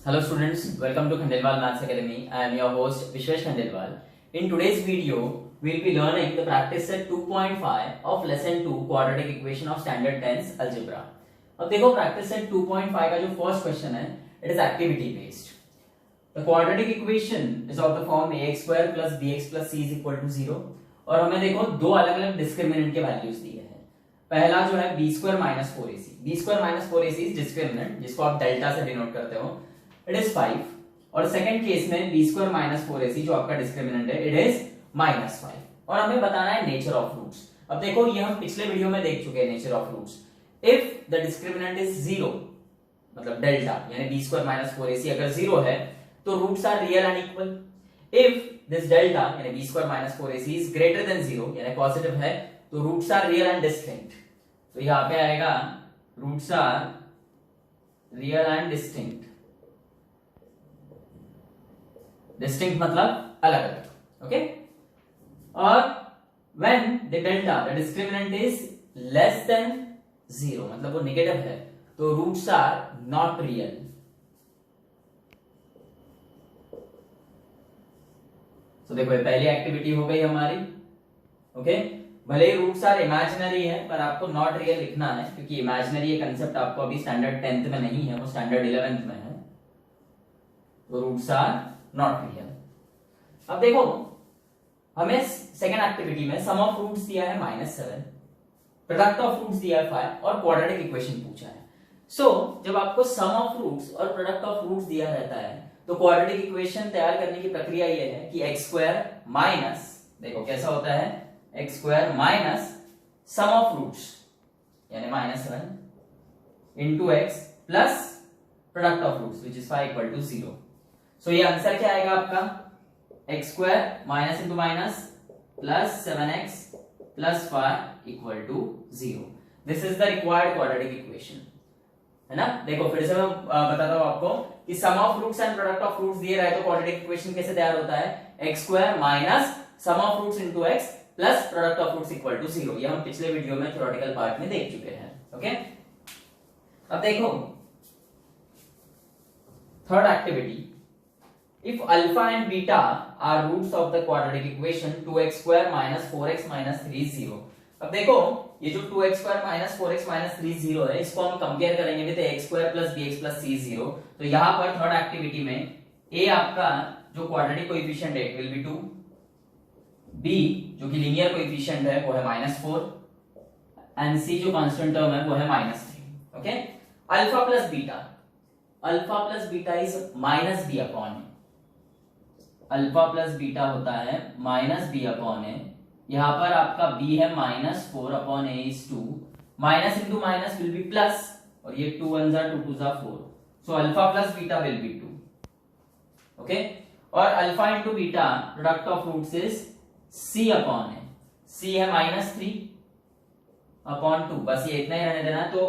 Hello students, welcome to Khandelwal Maths Academy. I am your host Vishwesh Khandelwal. In today's video, we will be learning the practice set 2.5 of lesson 2 quadratic equation of standard 10th algebra. अब देखो practice set 2.5 का जो first question है, it is activity based. The quadratic equation is of the form ax square plus bx plus c is equal to 0 और हमें देखो दो अलग अलग डिस्क्रिमिनेंट के वैल्यूज दिए हैं. पहला जो है B square minus 4ac. B square minus 4ac is discriminant जिसको आप डेल्टा से डिनोट करते हो. इट इज 5 और सेकंड केस में बी स्क्वायर माइनस 4ac जो आपका डिस्क्रिमिनेंट है इट इज माइनस 5 और हमें बताना है नेचर ऑफ रूट्स. अब देखो ये हम पिछले वीडियो में देख चुके हैं nature of roots. If the discriminant is 0 मतलब डेल्टा यानी बी स्क्वायर माइनस 4ac अगर 0 है तो roots are real and equal. If this delta यानी B square minus 4ac is greater than 0 यानी पॉजिटिव है तो roots are real and distinct. तो यहां पे आएगा roots are real and distinct. Distinct मतलब अलग अलग. ओके और when the delta the discriminant is less than 0 मतलब वो नेगेटिव है तो रूट्स आर नॉट रियल. तो देखो ये पहली एक्टिविटी हो गई हमारी. ओके भले ही रूट्स आर इमेजिनरी है पर आपको नॉट रियल लिखना है क्योंकि इमेजिनरी ये कंसेप्ट आपको अभी स्टैंडर्ड 10th में नहीं है, वो स्टैंडर्ड 11th में है. तो रूट्स आर नॉट रियल. अब देखो हमें सेकेंड एक्टिविटी में सम ऑफ रूट्स दिया है -7, प्रोडक्ट ऑफ रूट्स दिया है 5 और क्वाड्रेटिक इक्वेशन पूछा है. सो जब आपको सम ऑफ रूट्स और प्रोडक्ट ऑफ रूट्स दिया रहता है तो क्वाड्रेटिक इक्वेशन तैयार करने की प्रक्रिया ये है कि एक्स स्क्वायर माइनस, देखो कैसा होता है, X square minus sum of roots यानी -7 into X plus product of roots which is 5 equal to 0. So ये आंसर क्या आएगा आपका, X square minus into minus plus 7x plus 5 equal to 0. This is the required quadratic equation है ना. देखो फिर से मैं बताता हूं आपको कि sum of roots and product of roots दिए रहे तो क्वाड्रेटिक इक्वेशन कैसे तैयार होता है, X square minus sum of roots into x plus product of roots equal to 0. ये हम पिछले वीडियो में थ्योरेटिकल पार्ट में देख चुके हैं. ओके अब देखो third activity. If alpha and beta are roots of the quadratic equation 2x square minus 4x minus 3 is 0. अब देखो ये जो 2x square minus 4x minus 3 is 0 है इसको हम कंपेयर करेंगे with x square plus bx plus c is 0. तो यहाँ पर थर्ड एक्टिविटी में a आपका जो क्वाड्रेटिक कोएफिशिएंट है विल बी 2, b जो कि लीनियर कोएफिशिएंट है वो है -4 एंड c जो कांस्टेंट टर्म है वो है -3. Okay alpha plus beta is minus b upon a. Alpha plus beta होता है माइनस बी अपॉन ए. यहां पर आपका b है -4 upon A is 2. Minus into minus will be plus और ये 2 1 जा 2 2 जा 4. So alpha plus beta will be 2. Okay और alpha into beta product of roots is c upon A. c है -3 अपॉन 2, बस ये इतना ही रहने देना. तो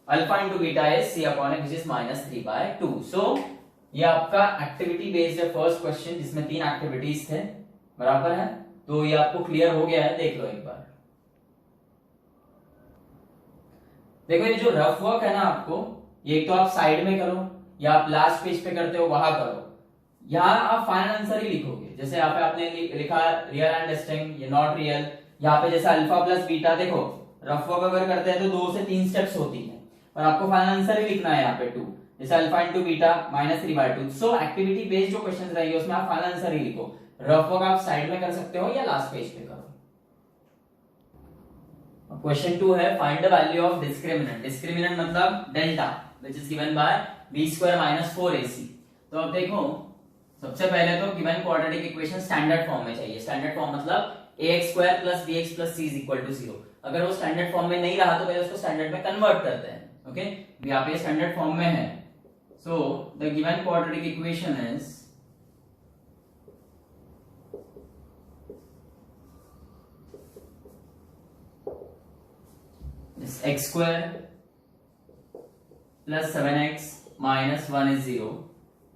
alpha into beta is c upon A which is -3/2. सो ये आपका एक्टिविटी बेस्ड है फर्स्ट क्वेश्चन जिसमें 3 एक्टिविटीज थे बराबर है. तो ये आपको क्लियर हो गया है, देख लो एक बार. देखो ये जो रफ वर्क है ना आपको, ये एक तो आप साइड में करो या आप लास्ट पेज पे करते हो वहां करो. यहाँ आप फाइनल आंसर ही लिखोगे. जैसे यहाँ पे आपने लिखा रियल एंड डिस्टिंक्ट, ये नॉट रियल. यहाँ पे जैसे अल्फा प्लस बीटा, देखो रफ वर्क अगर करते हैं तो 2 से 3 स्टेप्स होती है और आपको फाइनल आंसर ही लिखना है यहाँ पे 2. जैसे अल्फा इंटू बीटा -3/2. सो एक्टिविटी बेस्ड जो क्वेश्चंस रहेंगे उसमें आप फाइनल आंसर ही लिखो. रफ वर्क आप साइड में कर सकते हो या लास्ट पेज पे करो. क्वेश्चन 2 है find the value of discriminant. Discriminant मतलब delta which is given by b square minus 4ac. तो अब देखो सबसे पहले तो given quadratic equation standard form में चाहिए. स्टैंडर्ड फॉर्म मतलब ax square plus bx plus c is equal to 0. अगर वो स्टैंडर्ड फॉर्म में नहीं रहा तो पहले उसको स्टैंडर्ड में कन्वर्ट करते हैं. ओके यहाँ पे स्टैंडर्ड फॉर्म में है. So the given quadratic equation is x square plus 7x minus 1 is 0.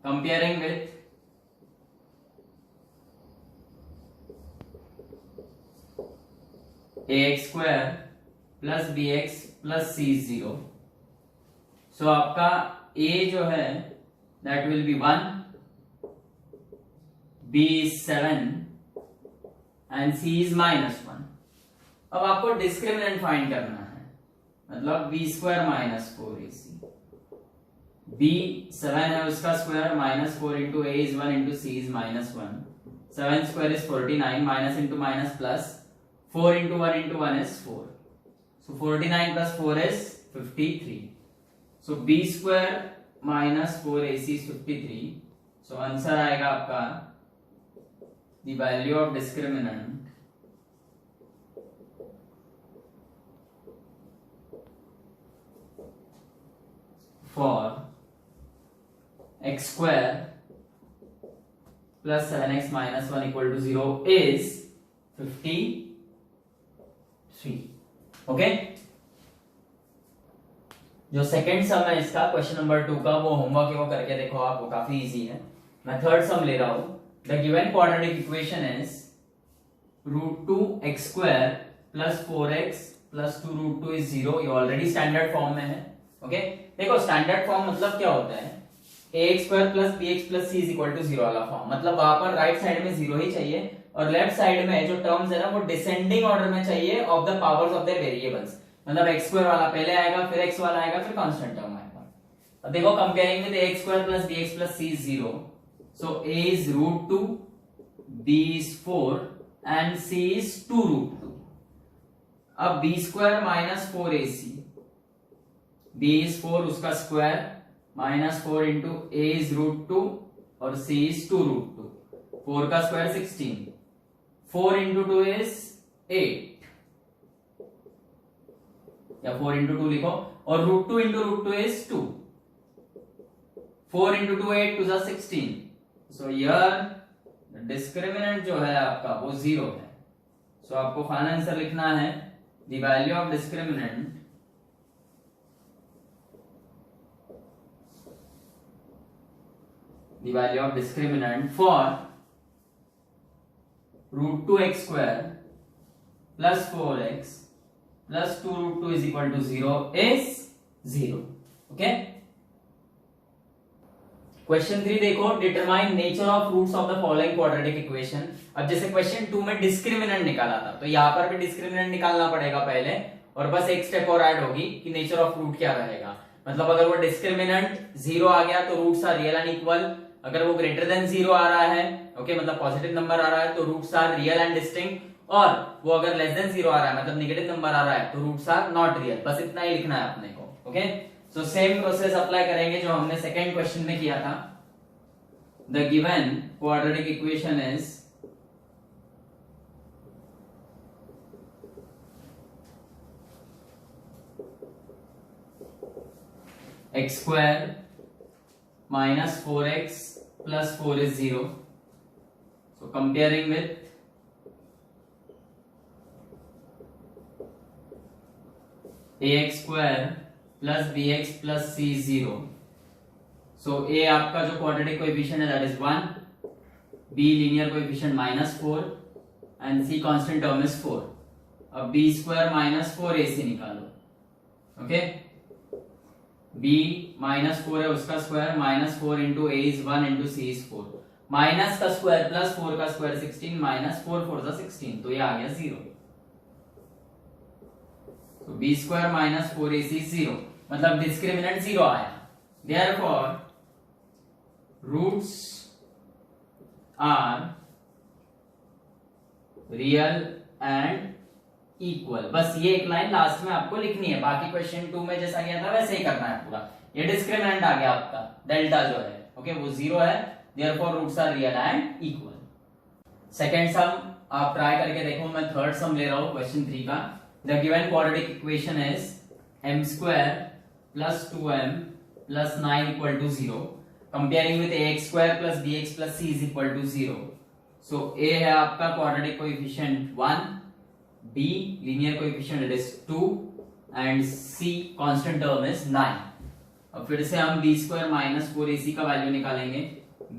Comparing with ax square plus bx plus c is 0. So आपका a जो है that will be 1, b is 7 and c is -1. अब आपको discriminant find करना है, मतलब b square minus 4ac, b 7 है उसका square minus 4 into a is 1 into c is -1, 7 square is 49, minus into minus plus, 4 into 1 into 1 is 4, so 49 plus 4 is 53, so b square minus 4ac is 53, so answer आएगा आपका the value of discriminant for x square plus 7x minus 1 equal to 0 is 53. Okay, जो second सम है इसका question number 2 का, वो homework है, वो करके देखो आप, वो काफी इजी है। मैं थर्ड सम ले रहा हूं। The given quadratic equation is √2x square plus 4x plus 2 √2 is 0। ये ऑलरेडी स्टैंडर्ड फॉर्म में है। ओके, देखो स्टैंडर्ड फॉर्म मतलब क्या होता है, ax square plus bx plus c is equal to 0 वाला फॉर्म, मतलब वहां पर राइट साइड में 0 ही चाहिए और लेफ्ट साइड में जो टर्म्स है ना वो डिसेंडिंग ऑर्डर में चाहिए of the powers of the variables, मतलब x स्क्वायर वाला पहले आएगा, फिर x वाला आएगा, फिर कांस्टेंट टर्म आएगा। अब देखो comparing with ax square plus bx plus c is 0, so a is √2, b is 4 and c is 2 √2। अब b square minus 4ac, b is 4 उसका square minus 4 into a is √2 और c is 2 √2, 4 का square 16, 4 into 2 is 8 या 4 into 2 लिखो, और √2 into √2 is 2, 4 into 2 8 2 16, so here discriminant जो है आपका वो 0 है। सो आपको फाइनल आंसर लिखना है the value of discriminant the value of discriminant for √2x square plus 4x plus 2 √2 is equal to 0 is 0। okay, question 3 देखो, determine nature of roots of the following quadratic equation. अब जैसे question 2 में discriminant निकाला था, तो यहाँ पर भी डिस्क्रिमिनेंट निकालना पड़ेगा पहले, और बस एक स्टेप और ऐड होगी कि नेचर ऑफ रूट क्या रहेगा। मतलब अगर वो डिस्क्रिमिनेंट 0 आ गया तो roots are real and equal, अगर वो ग्रेटर देन 0 आ रहा है, ओके, मतलब पॉजिटिव नंबर आ रहा है, तो roots are real and distinct, और वो अगर लेस देन 0 आ रहा है, मतलब नेगेटिव नंबर आ रहा है, तो रूट्स आर नॉट रियल। बस इतना ही लिखना है अपने को। Okay, so same process apply करेंगे जो हमने सेकंड क्वेश्चन में किया था। The given quadratic equation is x square minus 4x plus 4 is 0. So comparing with ax square plus bx plus c is 0. So a आपका जो क्वाड्रेटिक कोएफिशिएंट है that is 1, b linear coefficient -4 and c constant term is 4। अब b square minus 4ac निकालो। Okay, b -4 है उसका square -4 into a is 1 into c is 4, minus का square plus 4 का square 16, minus 4 4 16, तो ये आ गया 0। तो b स्क्वायर माइनस 4ac 0, मतलब डिस्क्रिमिनेंट 0 आया। Therefore roots are real and equal. बस ये एक लाइन लास्ट में आपको लिखनी है, बाकी क्वेश्चन 2 में जैसा किया था वैसे ही करना है पूरा। ये डिस्क्रिमिनेंट आ गया आपका, डेल्टा जो है, ओके, वो 0 है, therefore roots are real and equal. Second sum आप ट्राई करके देखो। मैं थर्ड सम ले रहा हूं क्वेश्चन 3 का। The given quadratic equation is m square plus 2m plus 9 equal to 0, comparing with ax square plus bx plus c is equal to 0। So a है आपका quadratic coefficient 1, b linear coefficient is 2 and c constant term is 9। अब फिर से हम b square minus 4ac का value निकालेंगे।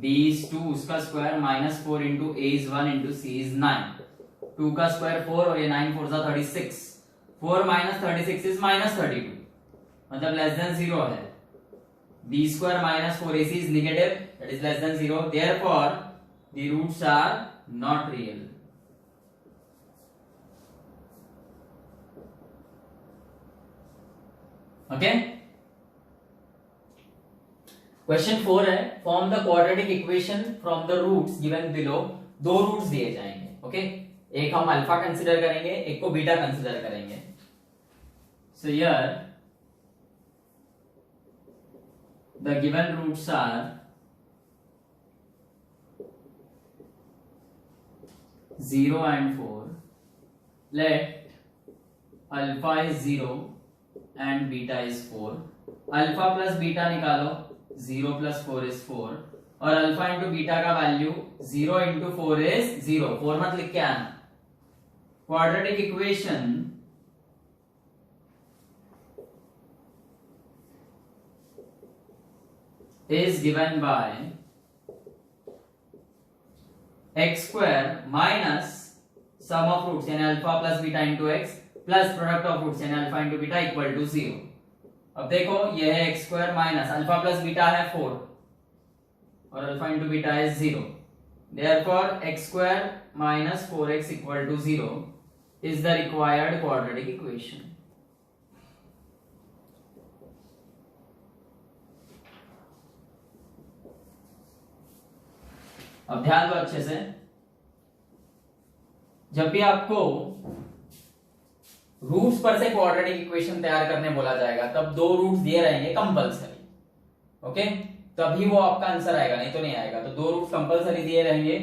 b is 2 उसका square minus 4 into a is 1 into c is 9, 2 का स्क्वायर 4 और ये 9 4 36, 4 माइनस 36 इज माइनस 32, मतलब लेस देन 0 है। b square minus 4ac is negative, that is less than 0. Therefore the roots are not real. Okay. Question 4 है, form the quadratic equation from the roots given below. दो roots दिए जाएंगे. Okay, एक हम alpha consider करेंगे, एक को beta consider करेंगे. So here the given roots are 0 and 4. Let alpha is 0 and beta is 4. Alpha plus beta निकालो. 0 plus 4 is 4 और अल्फा इंटू बीटा का वैल्यू 0 इंटू 4 इज 0. 4 मत लिख के आना. Quadratic equation is given by x square minus sum of roots यानी alpha plus beta into x plus product of roots यानी alpha into beta equal to 0. अब देखो ये है X square minus alpha plus beta है 4 और alpha into beta है 0. Therefore X square minus 4x equal to 0 is the required quadratic equation. अब ध्यान दो अच्छे से, जब भी आपको रूट्स पर से क्वाड्रेटिक इक्वेशन तैयार करने बोला जाएगा तब दो रूट्स दिए रहेंगे कंपलसरी. ओके, तभी वो आपका आंसर आएगा, नहीं तो नहीं आएगा. तो दो रूट्स कंपलसरी दिए रहेंगे.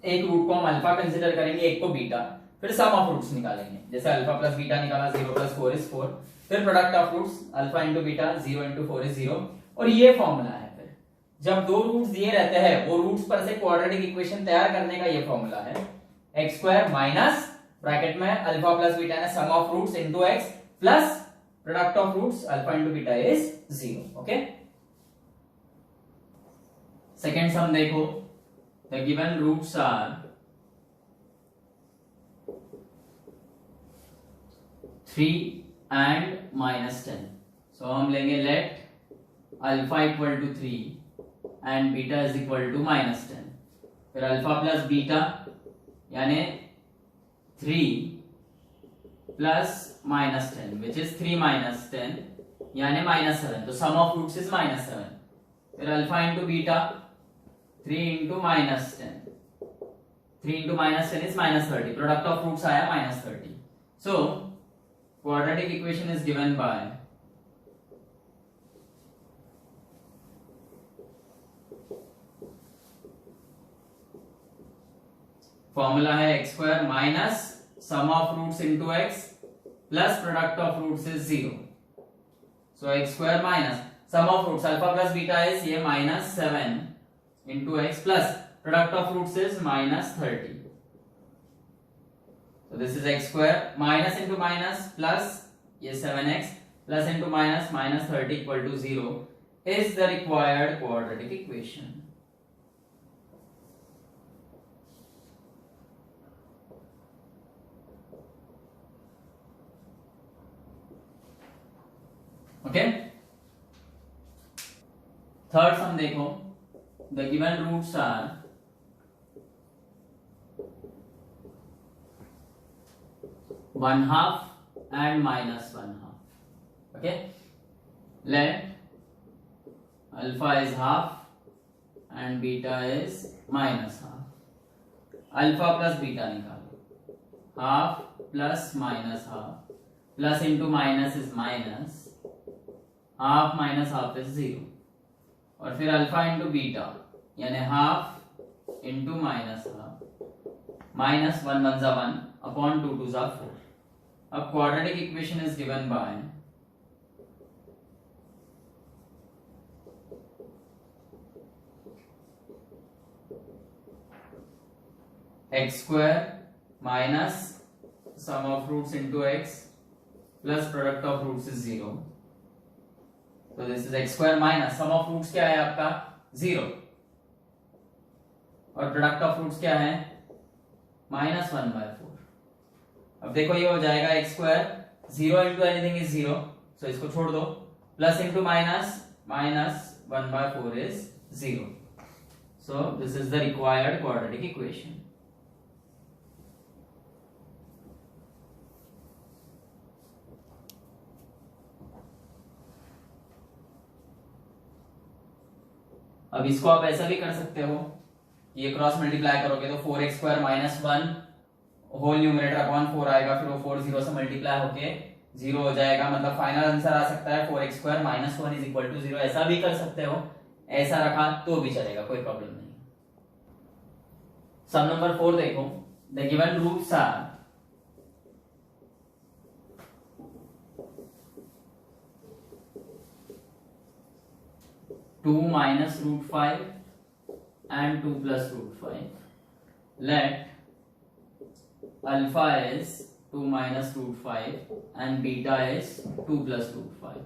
एक रूट को हम अल्फा कंसीडर करेंगे, एक को बीटा. फिर सम ऑफ रूट्स निकालेंगे. जैसे अल्फा प्लस बीटा निकाला 0 प्लस 4 इज 4. फिर product of roots alpha into beta 0 into 4 is 0. और ये फॉर्मूला है. फिर जब दो रूट्स दिए रहते हैं वो रूट्स पर से क्वाड्रेटिक इक्वेशन तैयार करने का ये फॉर्मूला है. एक्स स्क्वायर माइनस ब्रैकेट में अल्फा प्लस बीटा है sum of roots into x plus product of roots alpha into beta is 0. Okay, second sum देखो. The given roots are 3 and -10. So हम लेंगे let alpha equal to 3 and beta is equal to -10. फिर alpha plus beta यानी 3 plus -10 which is 3 minus 10 यानी -7. तो sum of roots is -7. फिर alpha into beta 3 into -10. 3 into -10 is -30. Product of roots आया -30. So quadratic equation is given by formula है X square minus sum of roots into x plus product of roots is 0. So X square minus sum of roots alpha plus beta is ये -7 into x plus product of roots is -30. So this is x square minus into minus plus ये 7x plus into minus -30 equal to 0 is the required quadratic equation. Okay. Third sum देखो. The given roots are 1/2 and -1/2. Okay, let alpha is half and beta is -half. Alpha plus beta निकालो. Half plus -half plus into minus is minus. Half minus half is 0. और फिर alpha into beta यानी half into -half. -1 1 जा 1 upon 2 2 जा 4. अब quadratic equation is given by x square minus sum of roots into x plus product of roots is 0. तो this is x square minus sum of roots क्या है आपका 0 और product of roots क्या है -1/4. अब देखो ये हो जाएगा x square 0 into anything is 0, सो इसको छोड़ दो. Plus into minus minus 1/4 is 0. So this is the required quadratic equation. अब इसको आप ऐसा भी कर सकते हो, ये क्रॉस मल्टीप्लाई करोगे तो 4x² minus 1 whole numerator upon 4 आएगा, फिर वो 4 0 से मल्टीप्लाई होके 0 हो जाएगा, मतलब फाइनल आंसर आ सकता है 4x² minus 1 is equal to 0। ऐसा भी कर सकते हो, ऐसा रखा तो भी चलेगा, कोई प्रॉब्लम नहीं। सम नंबर 4 देखो, the given roots are 2 minus root 5 and 2 plus root 5. Let alpha is 2 minus root 5 and beta is 2 plus root 5.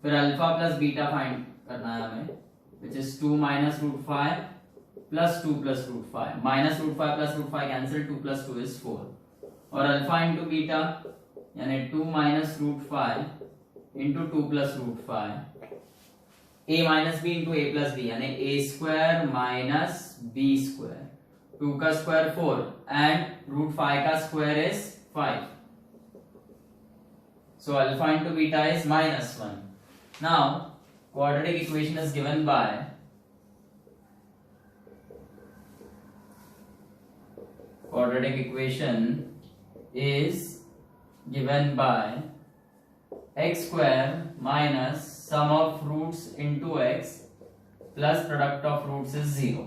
फिर अल्फा प्लस बीटा फाइंड करना है हमें, which is 2 minus root 5 plus 2 plus root 5. Minus root 5 plus root 5 cancel, 2 plus 2 is 4. और alpha into beta यानी 2 minus root 5 into 2 plus root 5. a minus b into a plus b यानी a square minus b square, 2 का square 4 and root 5 का square is 5. So alpha into beta is -1. Now quadratic equation is given by x square minus sum of roots into x plus product of roots is 0.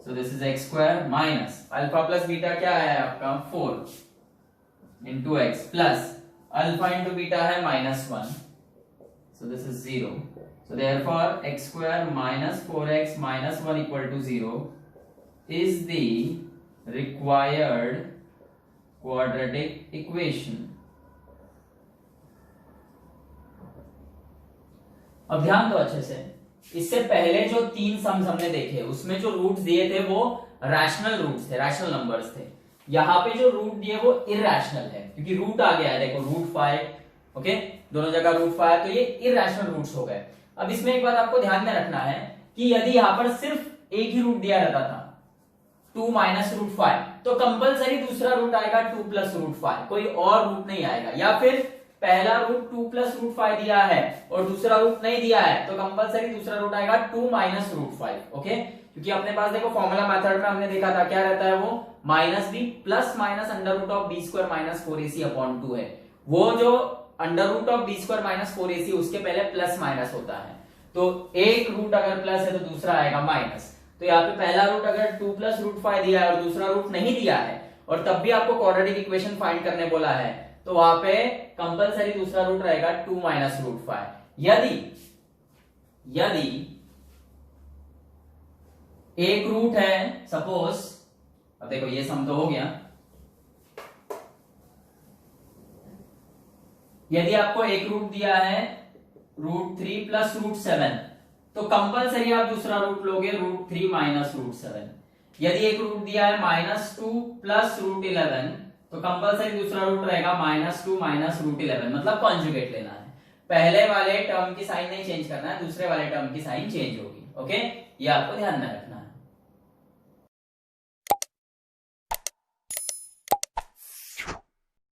So this is x square minus alpha plus beta क्या है आपका 4 into x plus alpha into beta है -1. So this is 0. So therefore x square minus 4x minus 1 equal to 0 is the required quadratic equation. अब ध्यान दो अच्छे से, इससे पहले जो 3 सम्स हमने देखे उसमें जो रूट्स दिए थे वो रैशनल रूट्स थे, रैशनल नंबर्स थे। यहाँ पे जो रूट दिए वो इरैशनल है, क्योंकि रूट आ गया है, देखो रूट 5, ओके, दोनों जगह रूट 5, तो ये इरैशनल रूट्स हो गए। अब इसमें एक बात आपको ध्यान में रखना है कि यदि यहाँ पर सिर्फ एक ही रूट दिया रहता था 2 माइनस रूट 5, तो कंपलसरी दूसरा रूट आएगा 2 प्लस रूट 5, कोई और रूट नहीं आएगा। या फिर पहला रूट 2 प्लस रूट 5 दिया है और दूसरा रूट नहीं दिया है तो कंपलसरी दूसरा रूट आएगा 2 माइनस रूट 5, ओके। क्योंकि अपने पास देखो फॉर्मूला मेथड में हमने देखा था क्या रहता है वो minus b plus minus under root of b square minus 4ac upon 2 है। वो जो under root of b square minus 4ac उसके पहले प्लस माइनस होता है, तो एक रूट अगर प्लस है तो दूसरा आएगा माइनस। तो यहाँ पे पहला रूट अगर 2 प्लस रूट 5 दिया है और दूसरा रूट नहीं दिया है और तब भी आपको क्वाड्रेटिक इक्वेशन फाइंड करने बोला है, तो वहां पे कंपलसरी दूसरा रूट रहेगा 2 माइनस रूट 5। यदि एक रूट है, सपोज, अब देखो ये सम तो हो गया, यदि आपको एक रूट दिया है रूट 3 प्लस रूट 7, तो कंपलसरी आप दूसरा रूट लोगे रूट 3 माइनस रूट 7। यदि एक रूट दिया है -2 प्लस रूट 11, तो कंपलसरी दूसरा रूट रहेगा -2 माइनस रूट 11, मतलब कॉन्जुगेट लेना है। पहले वाले टर्म की साइन नहीं चेंज करना है, दूसरे वाले टर्म की साइन चेंज होगी, ओके, ये आपको ध्यान में रखना है।